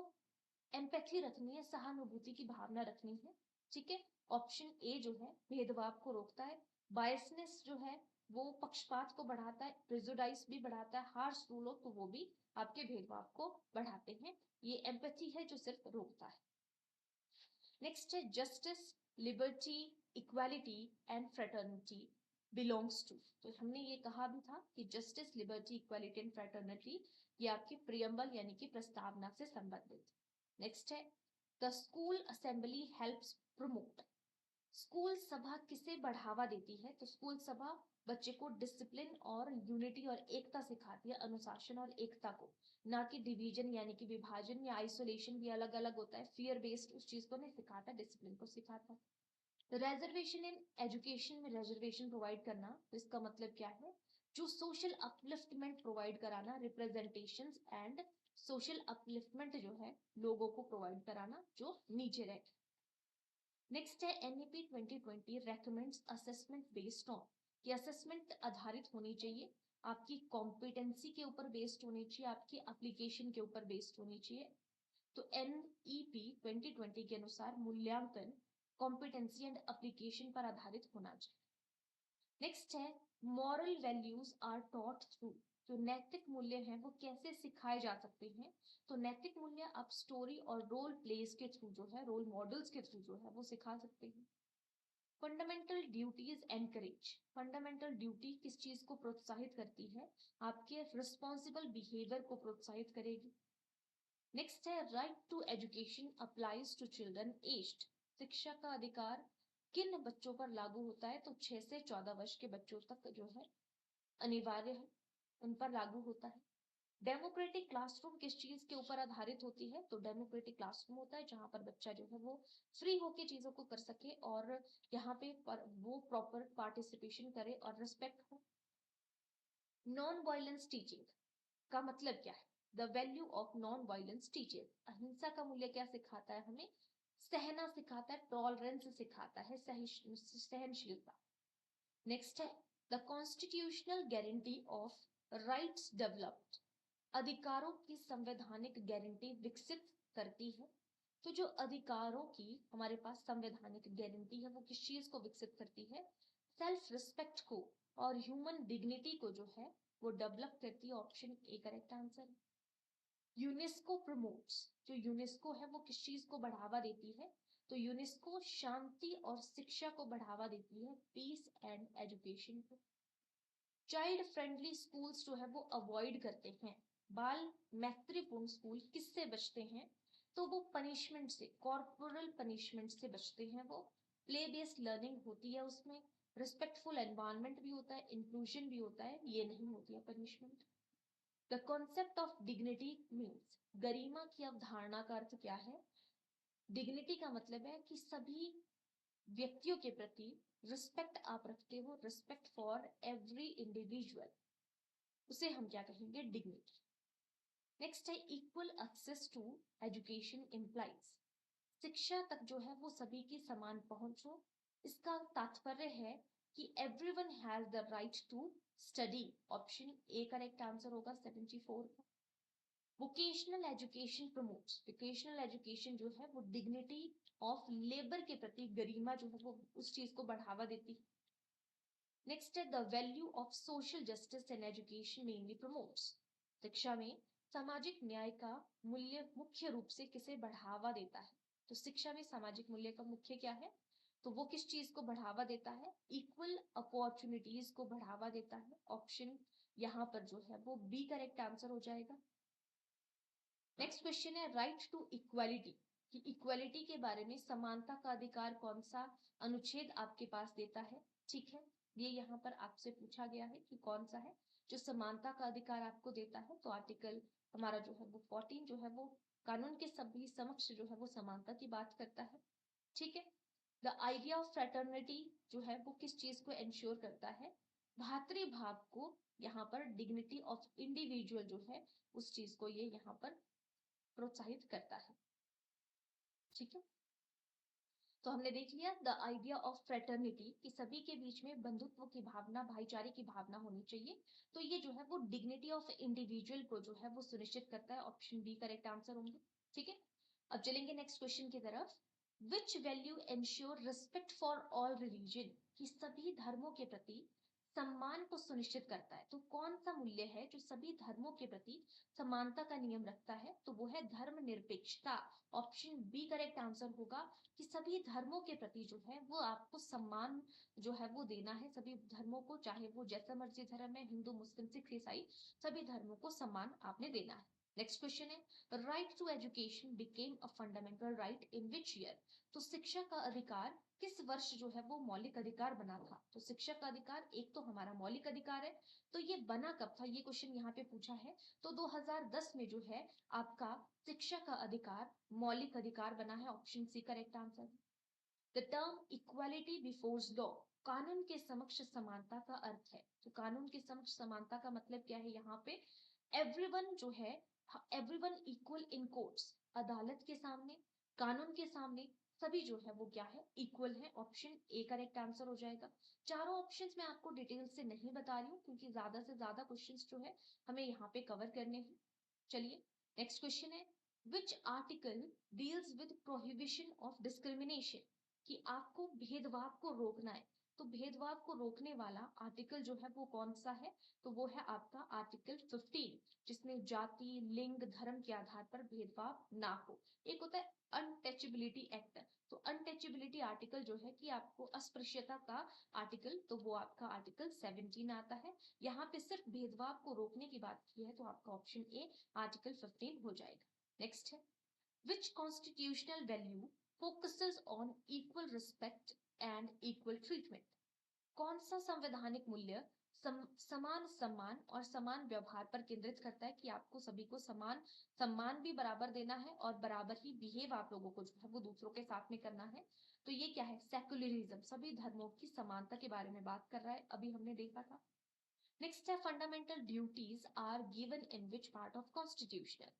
एम्पैथी रखनी है, सहानुभूति की भावना रखनी है, ठीक है। ऑप्शन ए जो है भेदभाव को रोकता है। बायसनेस जो है वो पक्षपात को बढ़ाता है, प्रिजुडाइज भी बढ़ाता है, हार्श रूल हो तो वो भी आपके भेदभाव को बढ़ाते हैं। ये एम्पैथी है जो सिर्फ रोकता है। नेक्स्ट है justice, liberty, equality and fraternity belongs to, तो हमने ये कहा भी था कि justice, liberty, equality and fraternity ये आपकी प्रियम्बल यानी कि प्रस्तावना से संबंधित। नेक्स्ट है the school assembly helps promote, school सभा किसे बढ़ावा देती है? तो स्कूल सभा बच्चे को डिसिप्लिन और यूनिटी और एकता सिखाती है, अनुशासन और एकता को, ना कि डिवीजन यानी कि विभाजन या आइसोलेशन भी अलग अलग होता है, फियर बेस्ड उस चीज को नहीं सिखाता, डिसिप्लिन को सिखाता है। रिजर्वेशन इन एजुकेशन में रिजर्वेशन प्रोवाइड करना, तो इसका मतलब क्या है? जो सोशल अपलिफ्टमेंट प्रोवाइड कराना, रिप्रेजेंटेशन एंड सोशल अपलिफ्टमेंट जो है लोगों को प्रोवाइड कराना जो नीचे रहे। नेक्स्ट है NEP 2020 recommends assessment based on, कि असेसमेंट आधारित होनी चाहिए, आपकी कॉम्पिटेंसी के ऊपर बेस्ड होनी चाहिए, आपकी एप्लीकेशन के ऊपर बेस्ड होनी चाहिए। तो एनईपी 2020 के अनुसार मूल्यांकन कॉम्पिटेंसी एंड एप्लीकेशन पर आधारित होना चाहिए। नेक्स्ट है moral values are taught through, जो नैतिक मूल्य हैं वो कैसे सिखाए जा सकते हैं? तो नैतिक मूल्य आप स्टोरी और रोल प्लेस के थ्रू जो है, रोल मॉडल्स के थ्रू जो है वो सिखा सकते हैं। Fundamental duties encourage, fundamental duty किस चीज को प्रोत्साहित करती है? आपके रिस्पॉन्सिबल बिहेवियर को प्रोत्साहित करेगी। नेक्स्ट है right to education applies to children aged, शिक्षा का अधिकार किन बच्चों पर लागू होता है? तो 6 से 14 वर्ष के बच्चों तक जो है अनिवार्य है, उन पर लागू होता है। डेमोक्रेटिक क्लासरूम किस चीज के ऊपर आधारित होती है? तो डेमोक्रेटिक क्लासरूम होता है जहां पर बच्चा जो है वो फ्री होके चीजों को कर सके और यहाँ पे वो प्रॉपर पार्टिसिपेशन करे और रिस्पेक्ट हो। नॉन वायलेंस टीचिंग का मतलब क्या है? The value of non violence teaching, अहिंसा का मूल्य क्या सिखाता है हमें? सहना सिखाता है, टॉलरेंस सिखाता है, सहनशीलता। नेक्स्ट है the constitutional guarantee of rights developed, अधिकारों की संवैधानिक गारंटी विकसित करती है। तो जो अधिकारों की हमारे पास संवैधानिक गारंटी है वो किस चीज को विकसित करती है? सेल्फ रिस्पेक्ट को और ह्यूमन डिग्निटी को जो है वो डेवलप करती है। ऑप्शन ए करेक्ट आंसर है। यूनेस्को प्रमोट्स, जो यूनेस्को है वो किस चीज को बढ़ावा देती है? तो यूनेस्को शांति और शिक्षा को बढ़ावा देती है, पीस एंड एजुकेशन को। चाइल्ड फ्रेंडली स्कूल्स जो है वो अवॉइड करते हैं, बाल मैत्रीपूर्ण स्कूल किससे बचते हैं? तो वो पनिशमेंट से, कॉर्पोरल पनिशमेंट से बचते हैं। वो प्ले बेस्ड लर्निंग होती है, उसमें रिस्पेक्टफुल एनवायरनमेंट भी होता है, इंक्लूजन भी होता है, ये नहीं होती है punishment. The concept of dignity means, गरिमा की अवधारणा का अर्थ क्या है? डिग्निटी का मतलब है कि सभी व्यक्तियों के प्रति रिस्पेक्ट आप रखते हो, रिस्पेक्ट फॉर एवरी इंडिविजुअल, उसे हम क्या कहेंगे? डिग्निटी। नेक्स्ट है equal access to education implies, शिक्षा तक जो है वो सभी की समान पहुंच हो। इसका तात्पर्य है कि everyone has the right to study. Option A correct answer होगा 74 का। Vocational education promotes, vocational education जो है वो डिग्निटी ऑफ लेबर के प्रति गरिमा जो है वो उस चीज को बढ़ावा देती है। नेक्स्ट है the value of social justice and education mainly promotes, शिक्षा में सामाजिक न्याय का मूल्य मुख्य रूप से किसे बढ़ावा देता है? तो शिक्षा में सामाजिक मूल्य का मुख्य क्या है? तो वो किस चीज को बढ़ावा देता है? इक्वल अपॉर्चुनिटीज को बढ़ावा देता है। ऑप्शन यहाँ पर जो है वो बी करेक्ट आंसर हो जाएगा। नेक्स्ट क्वेश्चन है राइट टू इक्वालिटी, कि इक्वालिटी के बारे में समानता का अधिकार कौन सा अनुच्छेद आपके पास देता है? ठीक है, ये यहाँ पर आपसे पूछा गया है कि कौन सा है जो समानता का अधिकार आपको देता है। तो आर्टिकल हमारा जो है वो 14 जो है वो कानून के सभी समक्ष जो है वो समानता की बात करता है। ठीक है, द आइडिया ऑफ फ्रेटर्निटी जो है वो किस चीज को एंश्योर करता है? भातृभाव को, यहाँ पर डिग्निटी ऑफ इंडिविजुअल जो है उस चीज को ये यहाँ पर प्रोत्साहित करता है। ठीक है, तो हमने देख लिया द आइडिया ऑफ फ्रेटर्निटी, कि सभी के बीच में बंधुत्व की भावना, भाईचारे की भावना होनी चाहिए। तो ये जो है वो डिग्निटी ऑफ इंडिविजुअल को जो है वो सुनिश्चित करता है। ऑप्शन बी करेक्ट आंसर होंगे। ठीक है, अब चलेंगे नेक्स्ट क्वेश्चन की तरफ। Which value ensure respect for all religion, कि सभी धर्मों के प्रति सम्मान को सुनिश्चित करता है। तो कौन सा मूल्य है जो सभी धर्मों के प्रति समानता का नियम रखता है? तो वो है धर्मनिरपेक्षता। ऑप्शन बी करेक्ट आंसर होगा कि सभी धर्मों के प्रति जो है वो आपको सम्मान जो है वो देना है। सभी धर्मों को, चाहे वो जैसा मर्जी धर्म है, हिंदू मुस्लिम सिख ईसाई, सभी धर्मों को सम्मान आपने देना है। नेक्स्ट क्वेश्चन है right to education became a fundamental right in which year, तो शिक्षा का अधिकार किस वर्ष जो है वो मौलिक अधिकार बना था? तो शिक्षा का अधिकार एक तो हमारा मौलिक अधिकार है, तो ये बना कब था? ये क्वेश्चन यहाँ पे पूछा है। तो 2010 में जो है आपका शिक्षा का अधिकार मौलिक अधिकार बना है। Option C correct answer. The term equality before law, कानून के समक्ष समानता का अर्थ है। तो कानून के समक्ष समानता का मतलब क्या है? यहाँ पे एवरीवन जो है, एवरीवन इक्वल इन कोर्ट्स, अदालत के सामने, कानून के सामने सभी जो है वो क्या है? इक्वल है। ऑप्शन ए करेक्ट आंसर हो जाएगा। चारों ऑप्शंस मैं आपको डिटेल से नहीं बता रही हूँ क्योंकि ज्यादा से ज्यादा क्वेश्चंस जो है हमें यहाँ पे कवर करने हैं। चलिए नेक्स्ट क्वेश्चन है which article deals with prohibition of discrimination, कि आपको भेदभाव को रोकना है। तो भेदभाव को रोकने वाला आर्टिकल जो है वो कौन सा है? तो वो है आपका आर्टिकल 15, जिसमें जाति, लिंग, धर्म के आधार पर भेदभाव ना हो। एक होता है अनटचेबिलिटी एक्ट, तो अनटचेबिलिटी आर्टिकल जो है कि आपको अस्पृश्यता का आर्टिकल, तो वो आपका आर्टिकल 17 आता है। यहाँ पे सिर्फ भेदभाव को रोकने की बात की है, तो आपका ऑप्शन ए आर्टिकल 15 हो जाएगा। नेक्स्ट है which constitutional value focuses on equal respect and equal treatment, कौन सा संवैधानिक मूल्य समान सम्मान और समान व्यवहार पर केंद्रित करता है? कि आपको सभी को समान सम्मान भी बराबर देना है और बराबर ही बिहेव आप लोगों को जो है वो दूसरों के साथ में करना है। तो ये क्या है? सेक्युलरिज्म, सभी धर्मों की समानता के बारे में बात कर रहा है, अभी हमने देखा था। नेक्स्ट है fundamental duties are given in which part of constitutional,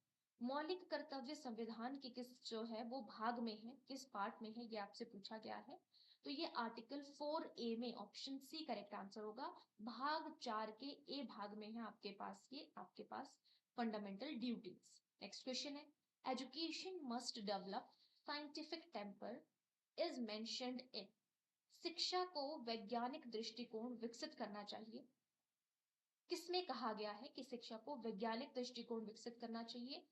मौलिक कर्तव्य संविधान के किस जो है वो भाग में है, किस पार्ट में है, ये आपसे पूछा गया है। तो ये आर्टिकल 4A में, ऑप्शन सी करेक्ट आंसर होगा। भाग 4 के ए भाग में है आपके पास, ये आपके पास फंडामेंटल ड्यूटीज। नेक्स्ट क्वेश्चन है education must develop scientific temper is mentioned in, शिक्षा को वैज्ञानिक दृष्टिकोण विकसित करना चाहिए। किसमें कहा गया है कि शिक्षा को वैज्ञानिक दृष्टिकोण विकसित करना चाहिए?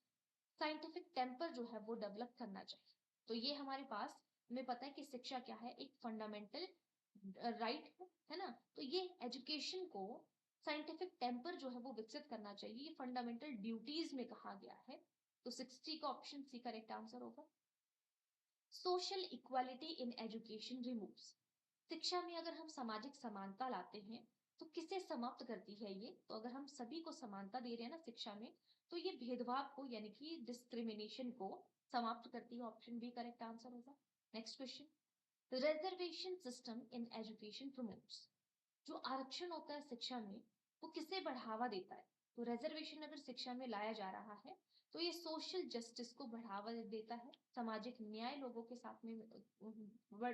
साइंटिफिक टेम्पर जो है वो डेवलप करना चाहिए। तो ये हमारे पास, हमें पता है कि शिक्षा क्या है? एक फंडामेंटल राइट है ना। तो ये एजुकेशन को साइंटिफिक टेम्पर जो है वो विकसित करना चाहिए, ये फंडामेंटल ड्यूटीज में कहा गया है। तो 60 का ऑप्शन सी करेक्ट आंसर होगा। Social equality in education removes, शिक्षा में अगर हम सामाजिक समानता लाते हैं तो किसे समाप्त करती है ये? तो अगर हम सभी को समानता दे रहे हैं ना शिक्षा में, तो ये भेदभाव को यानी कि डिस्क्रिमिनेशन को समाप्त करती है। ऑप्शन बी करेक्ट आंसर होगा। Next question, reservation system in education promotes, जो आरक्षण होता है शिक्षा में वो किसे बढ़ावा देता है? तो रिजर्वेशन अगर शिक्षा में लाया जा रहा है तो ये सोशल जस्टिस को बढ़ावा देता है, सामाजिक न्याय लोगों के साथ में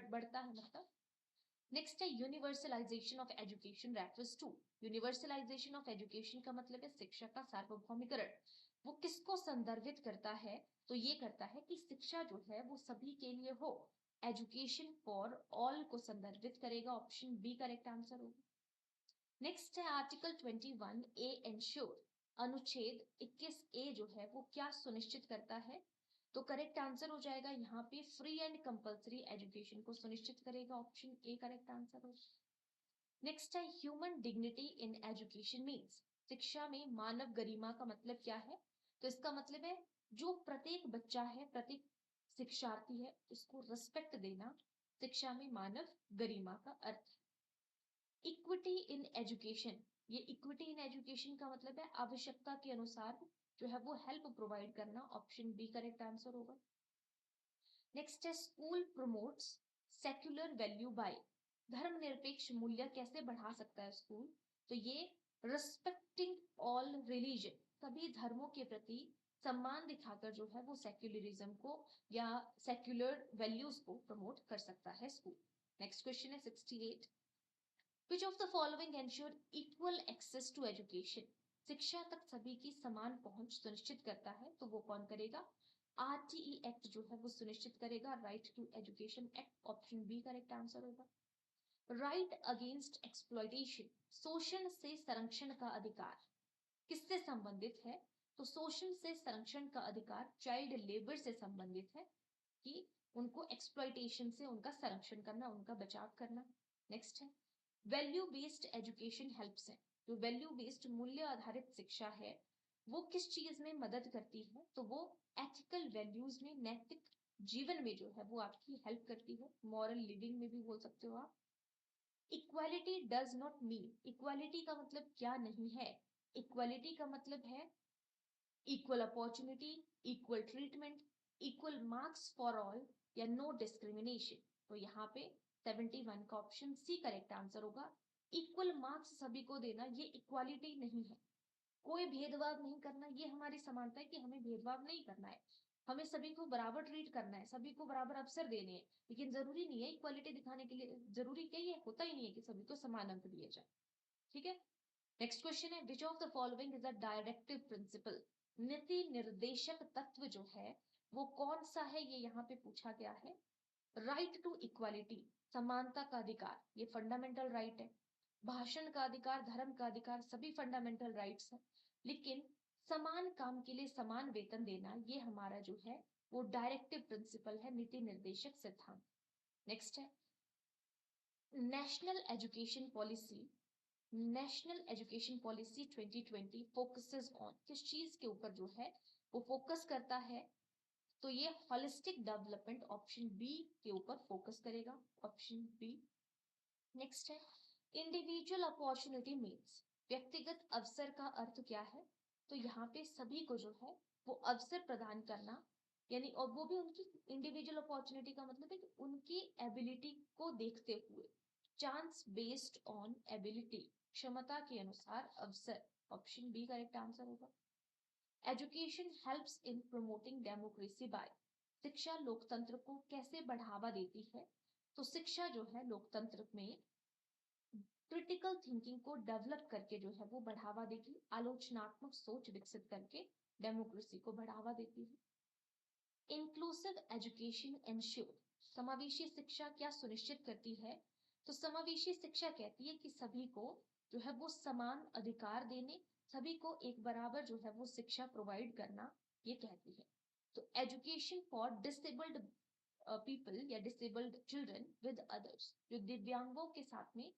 बढ़ता है मतलब। नेक्स्ट है universalization of education refers to, universalization of education का मतलब है शिक्षा का सार्वभौमिकरण। वो किसको संदर्भित करता है? तो ये करता है कि शिक्षा जो है वो सभी के लिए हो, एजुकेशन फॉर ऑल को संदर्भित करेगा। ऑप्शन बी करेक्ट आंसर होगा। नेक्स्ट है आर्टिकल 21 ए एंश्योर, अनुच्छेद 21 ए जो है वो क्या सुनिश्चित करता है? तो करेक्ट आंसर हो जाएगा यहाँ पे फ्री एंड कंपलसरी एजुकेशन को सुनिश्चित करेगा। ऑप्शन ए करेक्ट आंसर हो। नेक्स्ट है human dignity in education means, शिक्षा में मानव गरिमा का मतलब क्या है? तो इसका मतलब है जो प्रत्येक बच्चा है, प्रत्येक शिक्षार्थी है, उसको रिस्पेक्ट देना शिक्षा में मानव गरिमा का अर्थ है। इक्विटी इन एजुकेशन, ये इक्विटी इन एजुकेशन का मतलब है आवश्यकता के अनुसार जो है वो हेल्प प्रोवाइड करना। ऑप्शन बी करेक्ट आंसर होगा। नेक्स्ट है school promotes secular value by, धर्मनिरपेक्ष मूल्य कैसे बढ़ा सकता है स्कूल? तो ये रिस्पेक्टिंग ऑल रिलीजन, सभी धर्मों के प्रति सम्मान दिखाकर जो है वो सेक्युलरिज्म को या सेक्युलर वैल्यूज को प्रमोट कर सकता है स्कूल। नेक्स्ट क्वेश्चन है 68, which of the following ensure equal access to education, शिक्षा तक सभी की समान पहुंच सुनिश्चित करता है? तो वो कौन करेगा? आरटीई एक्ट जो है वो सुनिश्चित करेगा, right to education act. Option B correct answer होगा। राइट अगेंस्ट एक्सप्लॉयटेशन, शोषण से संरक्षण का अधिकार किससे संबंधित है? तो शोषण से संरक्षण का अधिकार चाइल्ड लेबर से संबंधित है, कि उनको एक्सप्लॉयटेशन से उनका संरक्षण करना, उनका बचाव करना। नेक्स्ट है वैल्यू बेस्ड एजुकेशन हेल्प्स है, जो वैल्यू बेस्ड मूल्य आधारित शिक्षा है वो किस चीज में मदद करती है? तो वो एथिकल वैल्यूज में, नैतिक जीवन में जो है वो आपकी हेल्प करती है, मॉरल लिविंग में भी बोल सकते हो आप। Equality does not mean, equality का मतलब क्या नहीं है? इक्वालिटी का मतलब है equal opportunity, equal treatment, equal marks for all या नो डिस्क्रिमिनेशन। तो यहाँ पे 71 का ऑप्शन सी करेक्ट आंसर होगा। इक्वल मार्क्स सभी को देना ये इक्वालिटी नहीं है, कोई भेदभाव नहीं करना, ये हमारी समानता है कि हमें भेदभाव नहीं करना है, हमें सभी को बराबर ट्रीट करना है, सभी को बराबर अवसर देने हैं। लेकिन जरूरी नहीं है इक्वालिटी दिखाने के लिए, जरूरी क्या ये होता ही नहीं है कि सभी को समान अंक दिए जाए। ठीक है। नेक्स्ट क्वेश्चन है विच of the following is a directive principle, नीति निर्देशक तत्व जो है वो कौन सा है? ये यहाँ पे पूछा गया है। राइट टू इक्वालिटी, समानता का अधिकार, ये फंडामेंटल राइट है। भाषण का अधिकार, धर्म का अधिकार, सभी फंडामेंटल राइट्स हैं। लेकिन समान काम के लिए समान वेतन देना ये हमारा जो है वो डायरेक्टिव प्रिंसिपल है, नीति निर्देशक सिद्धांत। नेक्स्ट है national education policy, national education policy 2020 focuses on, किस चीज के ऊपर जो है वो फोकस करता है? तो ये होलिस्टिक डेवलपमेंट, ऑप्शन बी के ऊपर फोकस करेगा। Option B. नेक्स्ट है इंडिविजुअल अपॉर्चुनिटी मीन्स, व्यक्तिगत अवसर का अर्थ क्या है? तो यहाँ पे सभी को जो है वो अवसर प्रदान करना, यानी और वो भी उनकी इंडिविजुअल अपॉर्चुनिटी का मतलब है कि उनकी एबिलिटी को देखते हुए, चांस बेस्ड ऑन एबिलिटी, क्षमता के अनुसार अवसर। ऑप्शन बी करेक्ट आंसर होगा। Education helps in promoting democracy by, शिक्षा लोकतंत्र को कैसे बढ़ावा देती है? तो शिक्षा जो है लोकतंत्र में क्रिटिकल थिंकिंग को डेवलप करके जो है वो बढ़ावा देगी, आलोचनात्मक सोच विकसित करके डेमोक्रेसी को बढ़ावा देती है। इंक्लूसिव एजुकेशन एंश्योर, समावेशी शिक्षा क्या सुनिश्चित करती है? तो समावेशी शिक्षा कहती है कि सभी को जो है वो समान अधिकार देने, सभी को एक बराबर जो है वो शिक्षा प्रोवाइड करना, ये कहती है। तो एजुकेशन फॉर डिसेबल्ड पीपल या डिसेबल्ड चिल्ड्रन विद अदर्स, जो दिव्यांगों के साथ में,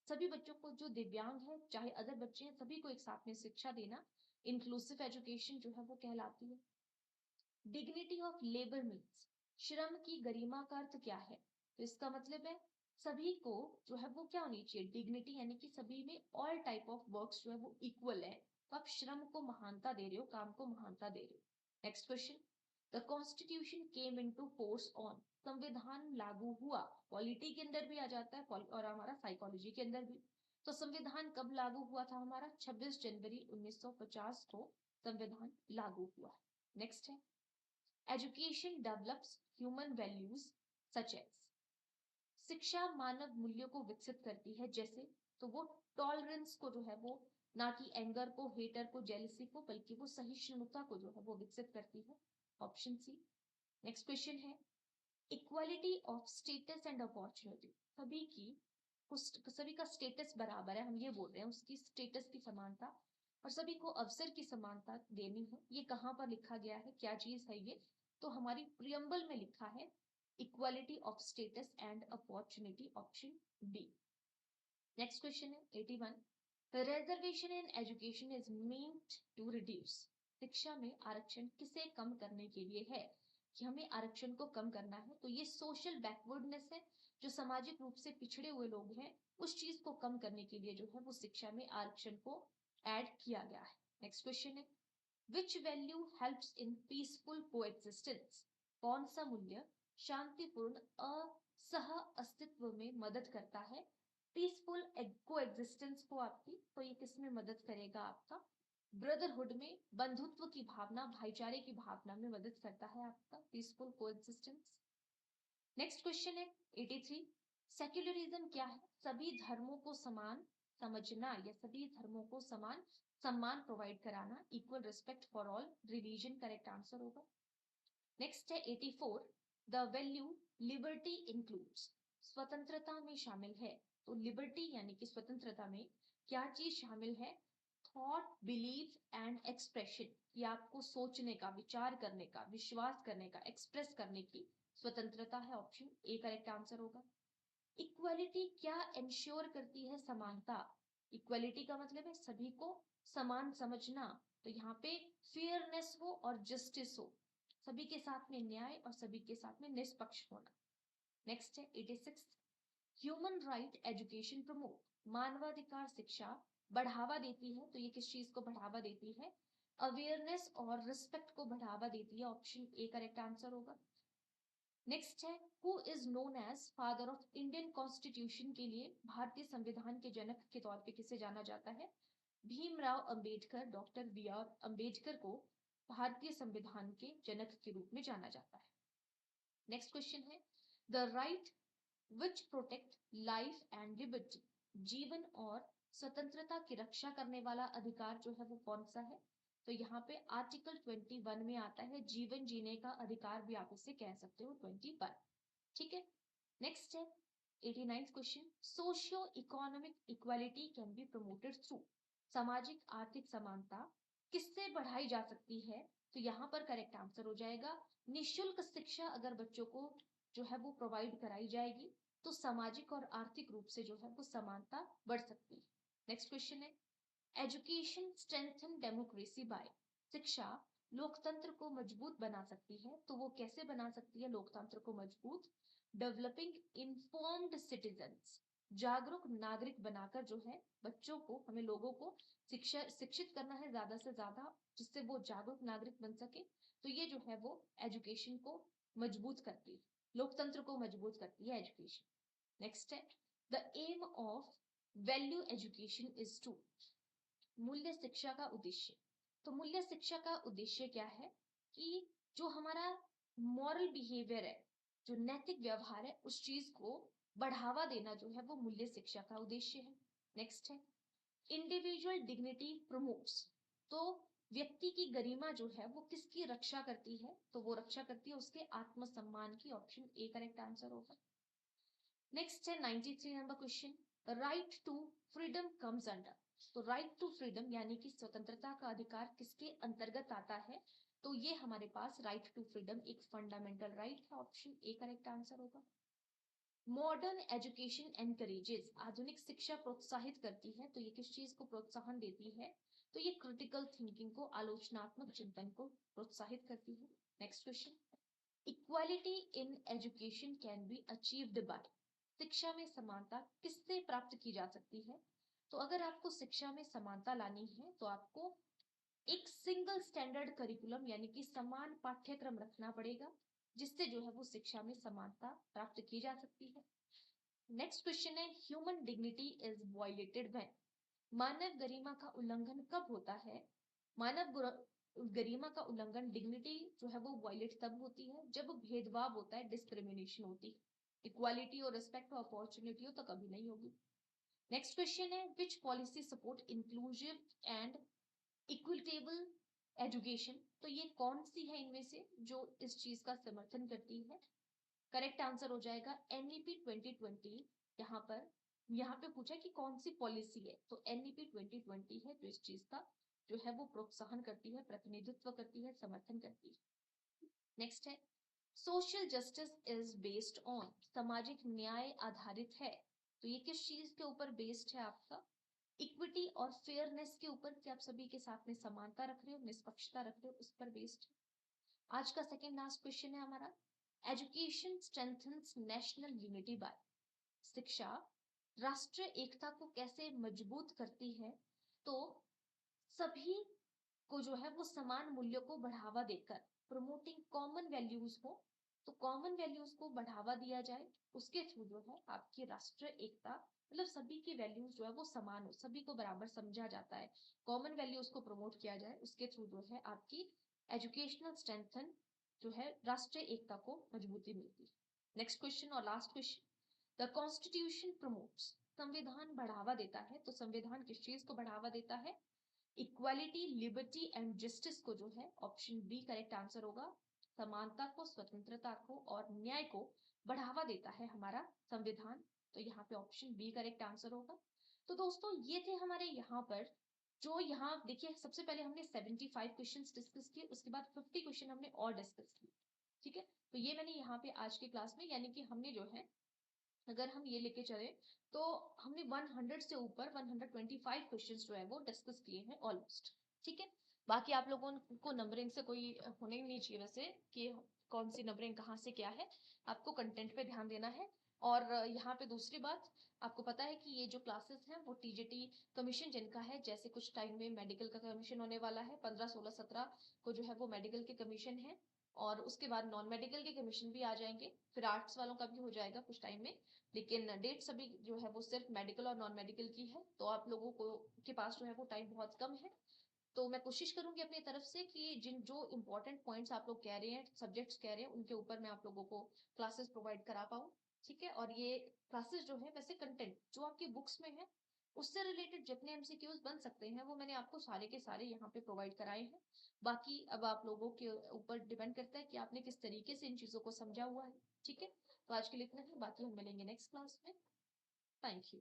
सभी बच्चों को जो दिव्यांग है चाहे अदर बच्चे हैं सभी को एक साथ में शिक्षा देना, इंक्लूसिव एजुकेशन जो है वो कहलाती है। डिग्निटी ऑफ लेबर मीन्स, श्रम की गरिमा का अर्थ क्या है? तो इसका मतलब है सभी को जो है वो क्या होनी चाहिए, डिग्निटी, यानी कि सभी में ऑल टाइप ऑफ वर्क्स जो है वो इक्वल है, तो आप श्रम को महानता दे रहे हो, काम को महानता दे रहे हो। Next question, the constitution came into force on, संविधान लागू हुआ, पॉलिटी के अंदर भी आ जाता है और हमारा साइकोलॉजी के अंदर भी। तो संविधान कब लागू हुआ था हमारा, 26 जनवरी 1950 को संविधान लागू हुआ। नेक्स्ट है, education develops human values such as, शिक्षा मानव मूल्यों को विकसित करती है, जैसे, तो वो टॉलरेंस को जो है वो, ना कि एंगर को, हेटर को, जेलसी को, बल्कि वो सहिष्णुता को जो है वो विकसित करती है। Option C. नेक्स्ट क्वेश्चन है, equality of status and opportunity, सभी का स्टेटस बराबर है, हम ये बोल रहे हैं उसकी स्टेटस की समानता और सभी को अवसर की समानता देनी है। ये कहाँ पर लिखा गया है, क्या चीज है ये, तो हमारी प्रियम्बल में लिखा है equality of status and opportunity, option B. Next question है 81, reservation in education is meant to reduce, शिक्षा में आरक्षण किसे कम करने के लिए है, कि हमें आरक्षण को कम करना है, तो ये सोशल बैकवर्डनेस है, जो सामाजिक रूप से पिछड़े हुए लोग हैं, उस चीज को कम करने के लिए जो है वो शिक्षा में आरक्षण को ऐड किया गया है। नेक्स्ट क्वेश्चन है, which value helps in peaceful coexistence, कौन सा मूल्य शांतिपूर्ण असह अस्तित्व में मदद करता है, पीसफुल कोएग्जिस्टेंस को आपकी, तो ये किस में मदद करेगा, आपका ब्रदरहुड में, बंधुत्व की भावना, भाईचारे की भावना में मदद करता है आपका पीसफुल कोएग्जिस्टेंस। नेक्स्ट क्वेश्चन है 83, सेक्युलरिज्म क्या है, सभी धर्मों को समान समझना या सभी धर्मों को समान सम्मान प्रोवाइड कराना, equal respect for all religion, correct answer होगा। नेक्स्ट है 84, द वैल्यू लिबर्टी इंक्लूड्स, स्वतंत्रता में शामिल है, तो लिबर्टी यानी कि स्वतंत्रता में क्या चीज शामिल है, थॉट, बिलीफ एंड एक्सप्रेशन, कि आपको सोचने का, विचार करने का, विश्वास करने का, एक्सप्रेस करने की स्वतंत्रता है, ऑप्शन ए करेक्ट आंसर होगा। इक्वालिटी क्या इंश्योर करती है, समानता, इक्वालिटी का मतलब है सभी को समान समझना, तो यहाँ पे फेयरनेस हो और जस्टिस हो, सभी के साथ में न्याय और सभी के साथ में निष्पक्ष होना। नेक्स्ट है 86, ह्यूमन राइट एजुकेशन प्रमोट, मानवाधिकार शिक्षा बढ़ावा देती है, तो ये किस चीज को बढ़ावा देती है, अवेयरनेस और रिस्पेक्ट को बढ़ावा देती है, ऑप्शन ए करेक्ट आंसर होगा। नेक्स्ट है, who is known as father of Indian constitution, के लिए भारतीय संविधान के जनक के तौर पे किसे जाना जाता है, Bhimrao Ambedkar, doctor B R Ambedkar को भारतीय संविधान के जनक के रूप में जाना जाता है। नेक्स्ट क्वेश्चन है, the right which protect life and liberty, जीवन और स्वतंत्रता की रक्षा करने वाला अधिकार जो है वो कौन सा है, तो यहाँ पे आर्टिकल 21 में आता है, जीवन जीने का अधिकार भी आप इसे कह सकते हो 21, ठीक है। नेक्स्ट है 89 question, socio economic equality can be promoted through, सामाजिक आर्थिक समानता किससे बढ़ाई जा सकती है, तो यहाँ पर करेक्ट आंसर हो जाएगा, निशुल्क शिक्षा अगर बच्चों को जो है वो प्रोवाइड कराई जाएगी, तो सामाजिक और आर्थिक रूप से जो है वो समानता बढ़ सकती है। नेक्स्ट क्वेश्चन है, एजुकेशन स्ट्रेंथन डेमोक्रेसी बाय, शिक्षा लोकतंत्र को मजबूत बना सकती है, तो वो कैसे बना सकती है लोकतंत्र को मजबूत, डेवलपिंग इन्फॉर्म्ड सिटीजन्स, जागरूक नागरिक बनाकर जो है बच्चों को, हमें लोगों को शिक्षित करना है ज्यादा से ज्यादा, जिससे वो जागरूक नागरिक बन सके, तो ये जो है वो एजुकेशन को मजबूत करती है, लोकतंत्र को मजबूत करती है एजुकेशन। नेक्स्ट है, the aim of value education is to, मूल्य शिक्षा का उद्देश्य, तो मूल्य शिक्षा का उद्देश्य क्या है, कि जो हमारा मॉरल बिहेवियर है, जो नैतिक व्यवहार है, उस चीज को बढ़ावा देना जो है वो मूल्य शिक्षा का उद्देश्य है। नेक्स्ट है, इंडिविजुअल डिग्निटी प्रमोट्स, तो व्यक्ति की गरिमा जो है वो किसकी रक्षा करती है, तो वो रक्षा करती है उसके आत्मसम्मान की, ऑप्शन ए करेक्ट आंसर होगा। नेक्स्ट है 93 number question, right to freedom comes under, तो राइट टू फ्रीडम यानी कि स्वतंत्रता का अधिकार किसके अंतर्गत आता है, तो ये हमारे पास राइट टू फ्रीडम एक फंडामेंटल राइट है, ऑप्शन ए करेक्ट आंसर होगा। मॉडर्न एजुकेशन एनकरेजेस, आधुनिक शिक्षा प्रोत्साहित करती है, तो ये किस चीज को प्रोत्साहन देती है, तो ये क्रिटिकल थिंकिंग को, आलोचनात्मक चिंतन को प्रोत्साहित करती है। Next question, equality in education can be achieved by, शिक्षा में समानता किससे प्राप्त की जा सकती है? तो अगर आपको शिक्षा में समानता लानी है तो आपको एक सिंगल स्टैंडर्ड करिकुलम यानी कि समान पाठ्यक्रम रखना पड़ेगा, जिससे जो है वो शिक्षा में समानता प्राप्त की जा सकती है। नेक्स्ट क्वेश्चन है, human dignity is violated when? मानव गरिमा का उल्लंघन कब होता है? मानव गरिमा का उल्लंघन, डिग्निटी जो है वो वायलेट तब होती है जब भेदभाव होता है, डिस्क्रिमिनेशन होती है। इक्वालिटी और रिस्पेक्ट और अपॉर्चुनिटी हो तो कभी नहीं होगी। नेक्स्ट क्वेश्चन है, विच policy support inclusive and equitable education? तो ये कौन सी है इनमें से जो इस चीज का समर्थन करती है? करेक्ट आंसर हो जाएगा एनईपी 2020। यहाँ पे पूछा कि कौन सी पॉलिसी है, तो एनईपी 2020 है जो इस चीज का जो है वो प्रोत्साहन करती है, प्रतिनिधित्व करती है, समर्थन करती है। नेक्स्ट है, social justice is based on? सामाजिक न्याय आधारित है, तो ये किस चीज के ऊपर बेस्ड है आपका? इक्विटी और फेयरनेस के ऊपर, कि आप सभी के साथ में समानता रख रहे हो, निष्पक्षता रख रहे हो, उस पर बेस्ड है। आज का सेकेंड लास्ट क्वेश्चन है हमारा, education strengthens national unity by? शिक्षा राष्ट्रीय एकता को कैसे मजबूत करती है? तो सभी को जो है वो समान मूल्यों को बढ़ावा देकर, प्रमोटिंग कॉमन वैल्यूज को, तो कॉमन वैल्यूज को बढ़ावा दिया जाए, उसके थ्रू जो है आपकी राष्ट्रीय एकता, मतलब सभी की वैल्यूज जो है वो समान हो, सभी को बराबर समझा जाता है, कॉमन वैल्यूज को प्रमोट किया जाए, उसके थ्रू जो है आपकी एजुकेशनल स्ट्रेंथन जो है राष्ट्रीय एकता को मजबूती मिलती है। नेक्स्ट क्वेश्चन और last question, the constitution promotes? संविधान बढ़ावा देता है, तो संविधान किस चीज को बढ़ावा देता है? इक्वालिटी, लिबर्टी एंड जस्टिस को जो है, ऑप्शन बी करेक्ट आंसर होगा। समानता को, स्वतंत्रता को और न्याय को बढ़ावा देता है हमारा संविधान, तो यहाँ पे ऑप्शन बी करेक्ट आंसर होगा। तो दोस्तों ये थे हमारे यहाँ पर, जो यहाँ देखिए सबसे पहले हमने 75 क्वेश्चंस डिस्कस किए, उसके बाद 50 क्वेश्चन हमने और डिस्कस किए, ठीक है। तो ये मैंने यहाँ पे आज की क्लास में, यानी कि हमने जो है, अगर हम ये लेके चले तो हमने 100 से ऊपर 125 क्वेश्चंस जो है वो डिस्कस किए हैं ऑलमोस्ट, ठीक है। बाकी आप लोगों को नंबरिंग से कोई होने ही नहीं चाहिए वैसे, कि कौन सी नंबरिंग कहाँ से क्या है, आपको कंटेंट पे ध्यान देना है। और यहाँ पे दूसरी बात, आपको पता है कि ये जो क्लासेस हैं वो टीजीटी कमीशन जिनका है, जैसे कुछ टाइम में मेडिकल का कमीशन होने वाला है, 15 16 17 को जो है वो मेडिकल के कमीशन है, और उसके बाद नॉन मेडिकल के कमीशन भी आ जाएंगे, फिर आर्ट्स वालों का भी हो जाएगा कुछ टाइम में। लेकिन डेट सभी जो है वो सिर्फ मेडिकल और नॉन मेडिकल की है, तो आप लोगों को के पास जो है वो टाइम बहुत कम है। तो मैं कोशिश करूंगी अपनी तरफ से कि जिन जो इंपॉर्टेंट पॉइंट्स आप लोग कह रहे हैं, सब्जेक्ट्स कह रहे हैं, उनके ऊपर मैं आप लोगों को क्लासेस प्रोवाइड करा पाऊँ, ठीक है। और ये क्लासेस जो है, वैसे कंटेंट जो आपकी बुक्स में है उससे रिलेटेड जितने एमसीक्यूज बन सकते हैं वो मैंने आपको सारे के सारे यहाँ पे प्रोवाइड कराए हैं। बाकी अब आप लोगों के ऊपर डिपेंड करता है कि आपने किस तरीके से इन चीजों को समझा हुआ है, ठीक है। तो आज के लिए इतना ही, बाकी हम मिलेंगे नेक्स्ट क्लास में। Thank you.